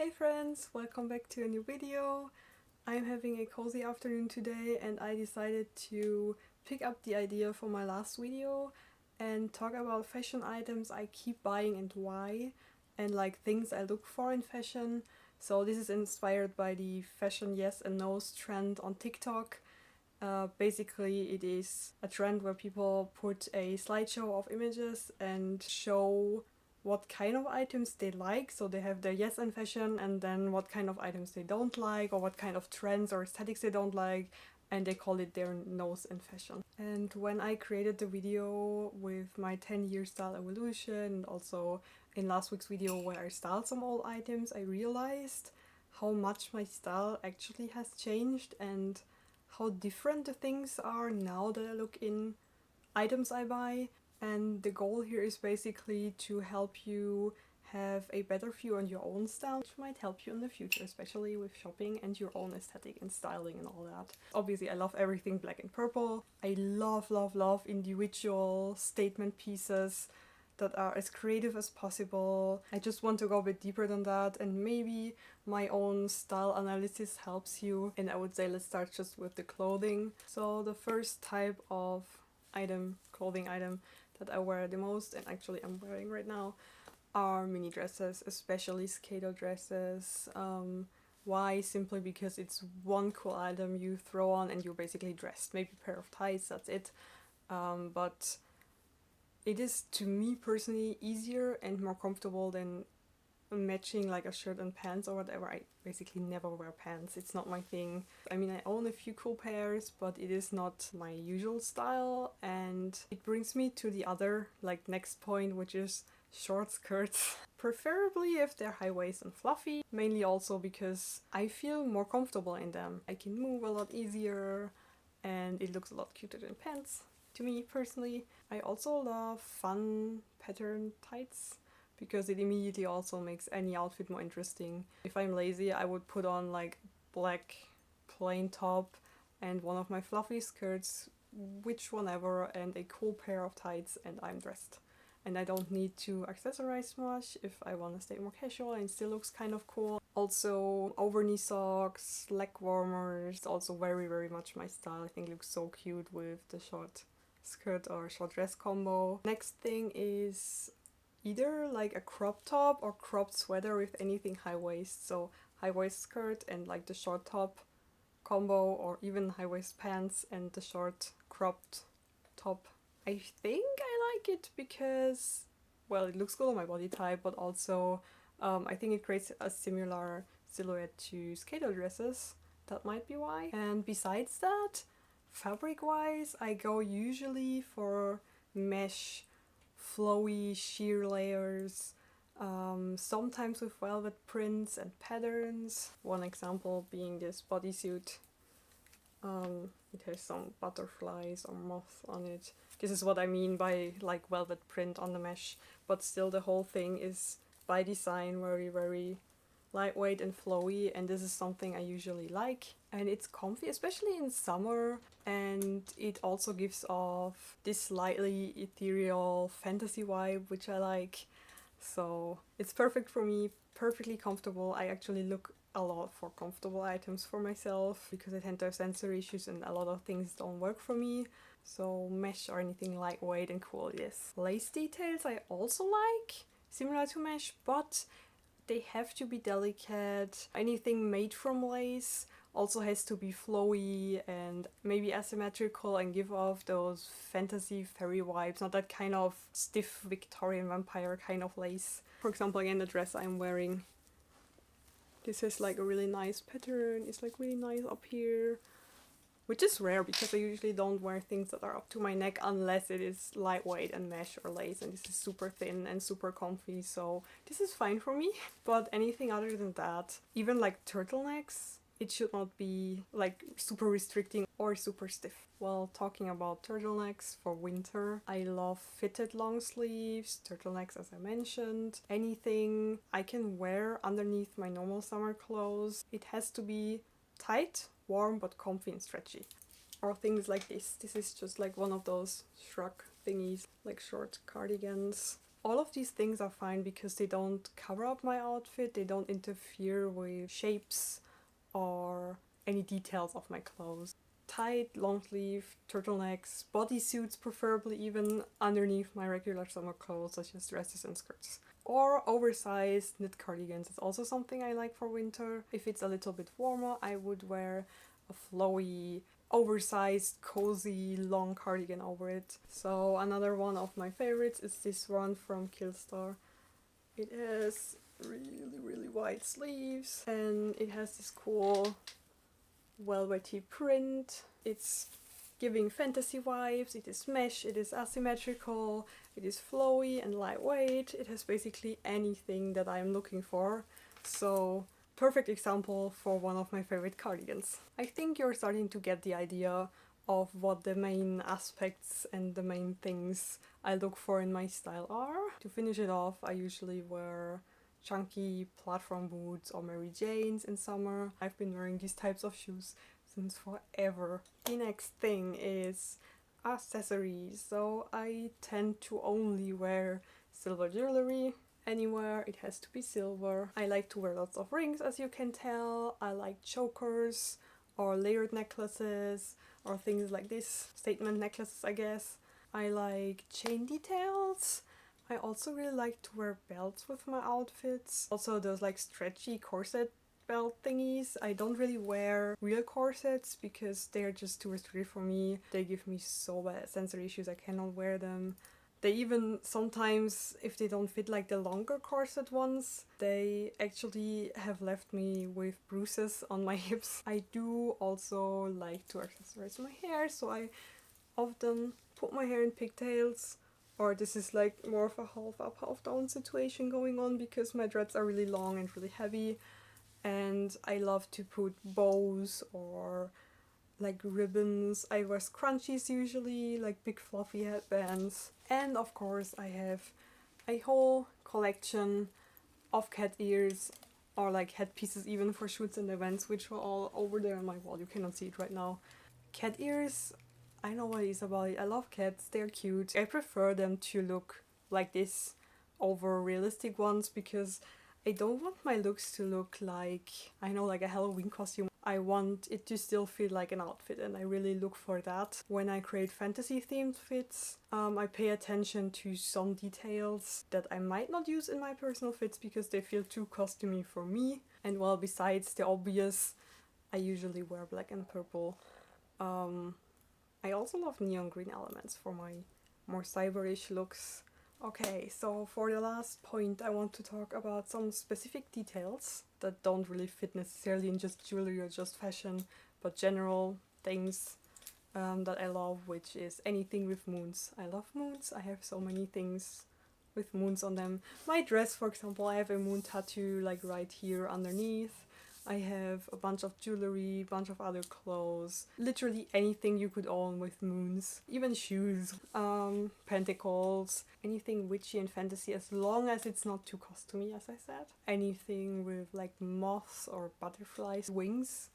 Hey friends, welcome back to a new video. I'm having a cozy afternoon today and I decided to pick up the idea from my last video and talk about fashion items I keep buying and why, and like things I look for in fashion. So this is inspired by the fashion yes and no's trend on TikTok. Basically it is a trend where people put a slideshow of images and show what kind of items they like. So they have their yes in fashion and then what kind of items they don't like or what kind of trends or aesthetics they don't like, and they call it their no's in fashion. And when I created the video with my 10-year style evolution and also in last week's video where I styled some old items, I realized how much my style actually has changed and how different the things are now that I look in items I buy. And the goal here is basically to help you have a better view on your own style, which might help you in the future, especially with shopping and your own aesthetic and styling and all that. Obviously I love everything black and purple. I love individual statement pieces that are as creative as possible. I just want to go a bit deeper than that, and maybe my own style analysis helps you. And I would say let's start just with the clothing. So the first type of clothing item that I wear the most, and actually I'm wearing right now, are mini dresses, especially skater dresses. Why? Simply because it's one cool item you throw on and you're basically dressed. Maybe a pair of tights, that's it. But it is, to me personally, easier and more comfortable than matching like a shirt and pants or whatever. I basically never wear pants, it's not my thing. I mean, I own a few cool pairs, but it is not my usual style. And it brings me to the other next point, which is short skirts. Preferably if they're high waist and fluffy, mainly also because I feel more comfortable in them. I can move a lot easier and it looks a lot cuter than pants, to me personally. I also love fun pattern tights because it immediately also makes any outfit more interesting. If I'm lazy, I would put on like black plain top and one of my fluffy skirts, which one ever, and a cool pair of tights, and I'm dressed. And I don't need to accessorize much if I want to stay more casual and still looks kind of cool. Also over knee socks, leg warmers, also very much my style. I think it looks so cute with the short skirt or short dress combo. Next thing is either like a crop top or cropped sweater with anything high waist. So high waist skirt and like the short top combo, or even high waist pants and the short cropped top. I think I like it because, well, it looks good on my body type, but also I think it creates a similar silhouette to skater dresses. That might be why. And besides that, fabric wise, I go usually for mesh, flowy sheer layers, sometimes with velvet prints and patterns. One example being this bodysuit. It has some butterflies or moths on it. This is what I mean by like velvet print on the mesh, but still the whole thing is by design very lightweight and flowy, and this is something I usually like. And it's comfy, especially in summer, and it also gives off this slightly ethereal fantasy vibe, which I like. So it's perfect for me, perfectly comfortable. I actually look a lot for comfortable items for myself because I tend to have sensory issues and a lot of things don't work for me. So mesh or anything lightweight and cool, yes. Lace details I also like, similar to mesh, but they have to be delicate. Anything made from lace also has to be flowy and maybe asymmetrical and give off those fantasy fairy vibes, not that kind of stiff Victorian vampire kind of lace. For example, again, the dress I'm wearing, this is like a really nice pattern. It's like really nice up here, which is rare because I usually don't wear things that are up to my neck unless it is lightweight and mesh or lace, and this is super thin and super comfy, so this is fine for me. But anything other than that, even like turtlenecks, it should not be like super restricting or super stiff. Well, talking about turtlenecks for winter, I love fitted long sleeves, turtlenecks as I mentioned. Anything I can wear underneath my normal summer clothes. It has to be tight, warm, but comfy and stretchy. Or things like this. This is just like one of those shrug thingies, like short cardigans. All of these things are fine because they don't cover up my outfit, they don't interfere with shapes or any details of my clothes. Tight, long sleeve, turtlenecks, bodysuits preferably even underneath my regular summer clothes such as dresses and skirts. Or oversized knit cardigans is also something I like for winter. If it's a little bit warmer, I would wear a flowy, oversized, cozy, long cardigan over it. So another one of my favorites is this one from Killstar. It has really wide sleeves and it has this cool velvety print. It's giving fantasy vibes, it is mesh, it is asymmetrical, it is flowy and lightweight. It has basically anything that I'm looking for. So perfect example for one of my favorite cardigans. I think you're starting to get the idea of what the main aspects and the main things I look for in my style are. To finish it off, I usually wear chunky platform boots or Mary Janes in summer. I've been wearing these types of shoes since forever. The next thing is accessories. So I tend to only wear silver jewelry. Anywhere it has to be silver. I like to wear lots of rings, as you can tell. I like chokers or layered necklaces or things like this. Statement necklaces, I guess. I like chain details. I also really like to wear belts with my outfits. Also those like stretchy corset belt thingies. I don't really wear real corsets because they're just too restrictive for me. They give me so bad sensory issues, I cannot wear them. They even sometimes, if they don't fit like the longer corset ones, they actually have left me with bruises on my hips. I do also like to accessorize my hair, so I often put my hair in pigtails, or this is like more of a half up, half down situation going on because my dreads are really long and really heavy, and I love to put bows or like ribbons. I wear scrunchies usually, like big fluffy headbands. And of course I have a whole collection of cat ears or like headpieces even for shoots and events, which are all over there on my wall. You cannot see it right now. Cat ears, I know what it is about it. I love cats, they're cute. I prefer them to look like this over realistic ones because I don't want my looks to look like, I know, like a Halloween costume. I want it to still feel like an outfit, and I really look for that. When I create fantasy themed fits, I pay attention to some details that I might not use in my personal fits because they feel too costumey for me. And well, besides the obvious, I usually wear black and purple. I also love neon green elements for my more cyberish looks. Okay, so for the last point I want to talk about some specific details that don't really fit necessarily in just jewelry or just fashion, but general things that I love, which is anything with moons. I love moons. I have so many things with moons on them. My dress, for example, I have a moon tattoo like right here underneath. I have a bunch of jewelry, bunch of other clothes, literally anything you could own with moons, even shoes, pentacles, anything witchy and fantasy as long as it's not too costumey, as I said. Anything with like moths or butterflies, wings,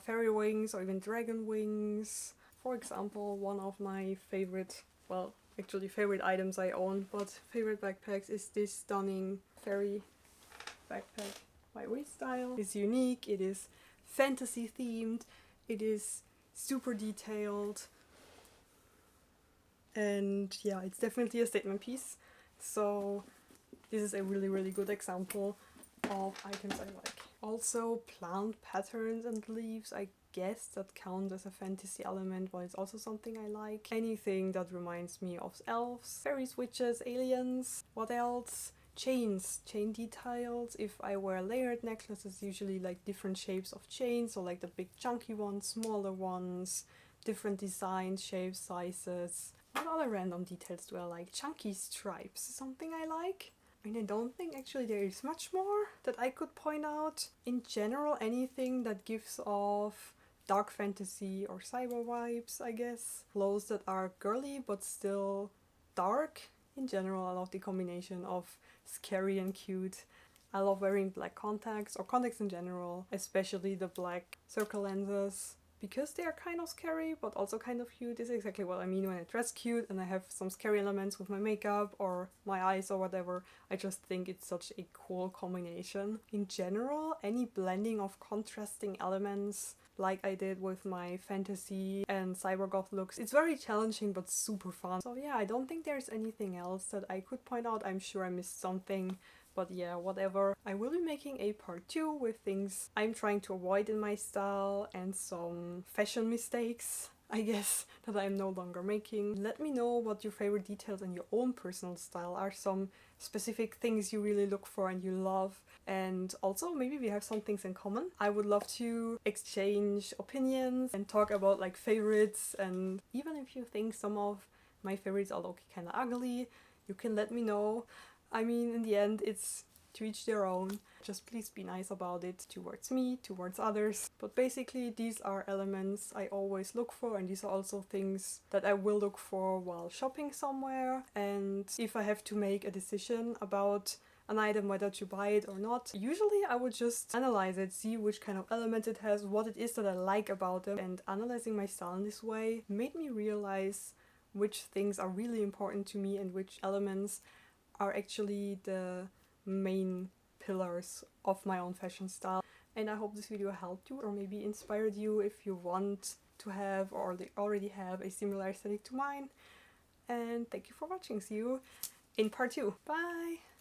fairy wings or even dragon wings. For example, one of my favorite, well, actually favorite items I own, but favorite backpacks is this stunning fairy backpack. My wrist style is unique, it is fantasy themed, it is super detailed, and yeah, it's definitely a statement piece. So this is a really good example of items I like. Also plant patterns and leaves, I guess that count as a fantasy element, but it's also something I like. Anything that reminds me of elves, fairies, witches, aliens. What else? Chains, chain details. If I wear layered necklaces, usually like different shapes of chains, so like the big chunky ones, smaller ones, different designs, shapes, sizes. What other random details do I like? Chunky stripes, something I like. I mean, I don't think actually there is much more that I could point out. In general, anything that gives off dark fantasy or cyber vibes, I guess. Clothes that are girly but still dark. In general, I love the combination of scary and cute. I love wearing black contacts or contacts in general, especially the black circle lenses. because they are kind of scary but also kind of cute. This is exactly what I mean when I dress cute and I have some scary elements with my makeup or my eyes or whatever. I just think it's such a cool combination. In general, any blending of contrasting elements like I did with my fantasy and cybergoth looks, it's very challenging but super fun. So yeah, I don't think there's anything else that I could point out. I'm sure I missed something, but yeah, whatever. I will be making a part 2 with things I'm trying to avoid in my style and some fashion mistakes, I guess, that I'm no longer making. Let me know what your favorite details in your own personal style are, some specific things you really look for and you love, and also maybe we have some things in common. I would love to exchange opinions and talk about like favorites, and even if you think some of my favorites are low-key kind of ugly, you can let me know. I mean, in the end, it's to each their own. Just please be nice about it towards me, towards others. But basically, these are elements I always look for, and these are also things that I will look for while shopping somewhere. And if I have to make a decision about an item, whether to buy it or not, usually I would just analyze it, see which kind of element it has, what it is that I like about them, and analyzing my style in this way made me realize which things are really important to me and which elements are actually the main pillars of my own fashion style. And I hope this video helped you or maybe inspired you if you want to have or already have a similar aesthetic to mine. And thank you for watching. See you in part 2. Bye!